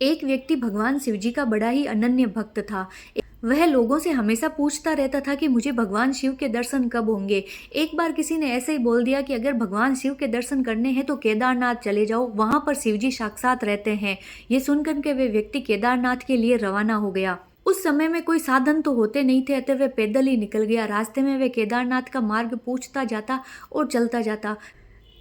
एक व्यक्ति भगवान शिव जी का बड़ा ही अनन्य भक्त था। वह लोगों से हमेशा पूछता रहता था कि मुझे भगवान शिव के दर्शन कब होंगे। एक बार किसी ने ऐसे ही बोल दिया कि अगर भगवान शिव के दर्शन करने हैं तो केदारनाथ चले जाओ, वहां पर शिव जी साक्षात रहते हैं। ये सुनकर के वे व्यक्ति केदारनाथ के लिए रवाना हो गया। उस समय में कोई साधन तो होते नहीं थे, अतः वे पैदल ही निकल गया। रास्ते में वे केदारनाथ का मार्ग पूछता जाता और चलता जाता।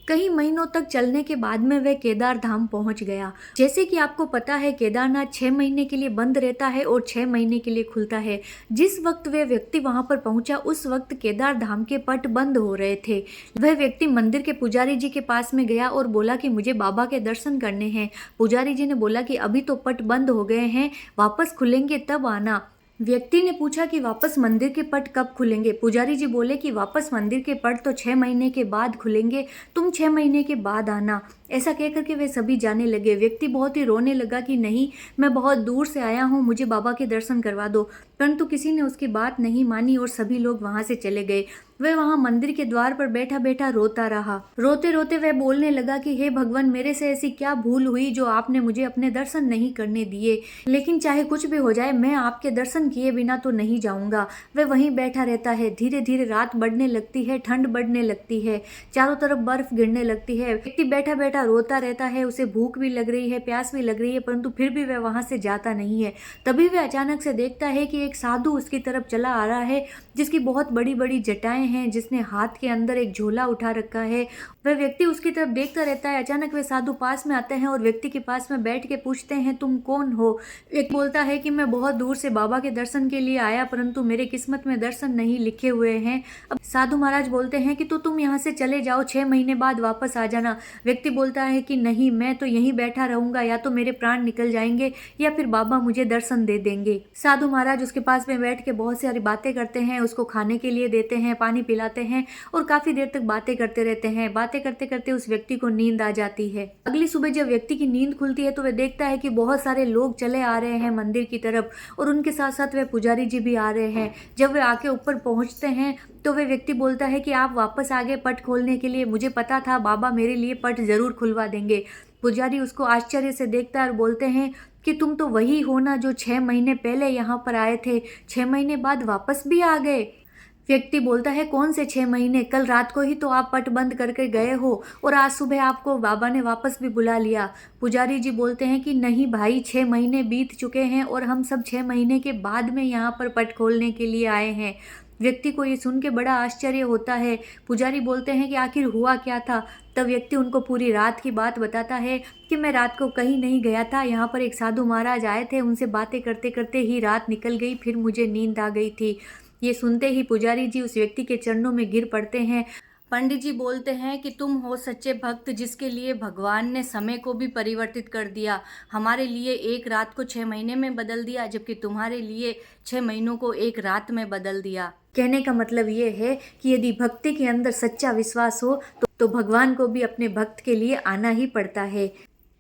कई महीनों तक चलने के बाद में वह केदार धाम पहुंच गया। जैसे कि आपको पता है, केदारनाथ 6 महीने के लिए बंद रहता है और 6 महीने के लिए खुलता है। जिस वक्त वह व्यक्ति वहां पर पहुंचा उस वक्त केदार धाम के पट बंद हो रहे थे। वह व्यक्ति मंदिर के पुजारी जी के पास में गया और बोला कि मुझे बाबा के दर्शन करने हैं। पुजारी जी ने बोला कि अभी तो पट बंद हो गए हैं, वापस खुलेंगे तब आना। व्यक्ति ने पूछा कि वापस मंदिर के पट कब खुलेंगे। पुजारी जी बोले कि वापस मंदिर के पट तो 6 महीने के बाद खुलेंगे, तुम 6 महीने के बाद आना। ऐसा कहकर के वे सभी जाने लगे। व्यक्ति बहुत ही रोने लगा कि नहीं, मैं बहुत दूर से आया हूँ, मुझे बाबा के दर्शन करवा दो। परंतु किसी ने उसकी बात नहीं मानी और सभी लोग वहां से चले गए। वह वहां मंदिर के द्वार पर बैठा बैठा रोता रहा। रोते रोते वह बोलने लगा कि हे भगवान, मेरे से ऐसी क्या भूल हुई जो आपने मुझे अपने दर्शन नहीं करने दिए। लेकिन चाहे कुछ भी हो जाए, मैं आपके दर्शन किए बिना तो नहीं जाऊंगा। वह वहीं बैठा रहता है। धीरे धीरे रात बढ़ने लगती है, ठंड बढ़ने लगती है, चारों तरफ बर्फ गिरने लगती है। व्यक्ति बैठा बैठा रोता रहता है। उसे भूख भी लग रही है, प्यास भी लग रही है, परंतु फिर भी वह वहां से जाता नहीं है। तभी वह अचानक से देखता है कि एक साधु उसकी तरफ चला आ रहा है, जिसकी बहुत बड़ी बड़ी जटाएं हैं, जिसने हाथ के अंदर एक झोला उठा रखा है। वह व्यक्ति उसकी तरफ देखता रहता है। अचानक वे साधु पास में आते हैं और व्यक्ति के पास में बैठ के पूछते हैं, तुम कौन हो? एक बोलता है कि मैं बहुत दूर से बाबा के दर्शन के लिए आया, परंतु मेरे किस्मत में दर्शन नहीं लिखे हुए हैं। अब साधु महाराज बोलते हैं कि तो तुम यहाँ से चले जाओ, 6 महीने बाद वापस आ जाना। व्यक्ति बोलता है कि नहीं, मैं तो यहीं बैठा रहूंगा, या तो मेरे प्राण निकल जाएंगे या फिर बाबा मुझे दर्शन दे देंगे। साधु महाराज उसके पास में बैठ के बहुत सारी बातें करते हैं, उसको खाने के लिए देते हैं, पानी पिलाते हैं और काफी देर तक बातें करते रहते हैं। बातें करते करते उस व्यक्ति को नींद आ जाती है। अगली सुबह जब व्यक्ति की नींद खुलती है तो वह देखता है कि बहुत सारे लोग चले आ रहे हैं मंदिर की तरफ और उनके साथ साथ वह पुजारी जी भी आ रहे हैं। जब वे आके ऊपर पहुंचते हैं तो वह व्यक्ति बोलता है कि आप वापस आ गए पट खोलने के लिए, मुझे पता था बाबा मेरे लिए पट जरूर खुलवा देंगे। पुजारी उसको आश्चर्य से देखता है और बोलते हैं कि तुम तो वही हो ना जो 6 महीने पहले यहाँ पर आए थे, 6 महीने बाद वापस भी आ गए। व्यक्ति बोलता है, कौन से 6 महीने? कल रात को ही तो आप पट बंद करके गए हो और आज सुबह आपको बाबा ने वापस भी बुला लिया। पुजारी जी बोलते हैं कि नहीं भाई, 6 महीने बीत चुके हैं और हम सब 6 महीने के बाद में यहाँ पर पट खोलने के लिए आए हैं। व्यक्ति को ये सुन के बड़ा आश्चर्य होता है। पुजारी बोलते हैं कि आखिर हुआ क्या था? तब व्यक्ति उनको पूरी रात की बात बताता है कि मैं रात को कहीं नहीं गया था, यहाँ पर एक साधु महाराज आए थे, उनसे बातें करते करते ही रात निकल गई, फिर मुझे नींद आ गई थी। ये सुनते ही पुजारी जी उस व्यक्ति के चरणों में गिर पड़ते हैं। पंडित जी बोलते हैं कि तुम हो सच्चे भक्त, जिसके लिए भगवान ने समय को भी परिवर्तित कर दिया। हमारे लिए एक रात को 6 महीने में बदल दिया, जबकि तुम्हारे लिए 6 महीनों को एक रात में बदल दिया। कहने का मतलब ये है कि यदि भक्ति के अंदर सच्चा विश्वास हो तो भगवान को भी अपने भक्त के लिए आना ही पड़ता है।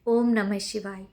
ओम नमः शिवाय।